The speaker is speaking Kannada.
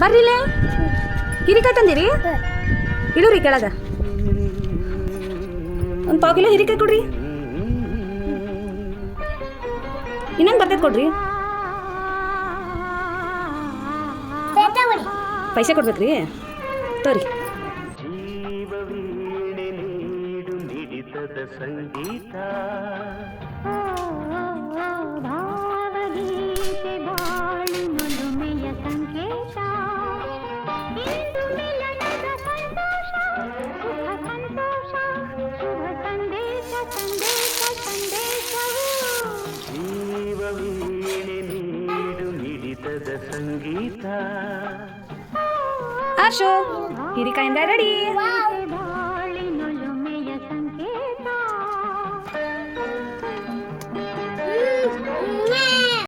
ಬರ್ರಿಲೇ ಹಿರಿಕಾಯಿ ತಂದಿರಿ ಇಡುರಿ ಕೆಳಗ ಒಂದು ಪಾವು ಕಿಲೋ ಹಿರಿಕಾಯಿ ಕೊಡ್ರಿ ಇನ್ನೊಂದು ಬರ್ತೈತೆ ಕೊಡ್ರಿ ಪೈಸೆ ಕೊಡ್ಬೇಕ್ರಿ ತೋರಿ ಸಂಗೀತ ಜೀವವೀಣೆ ನೀಡು ಮಿಡಿತದ ಸಂಗೀತ ಆಶು ಹಿರಿಕಾಯಿಂದ ರೆಡಿ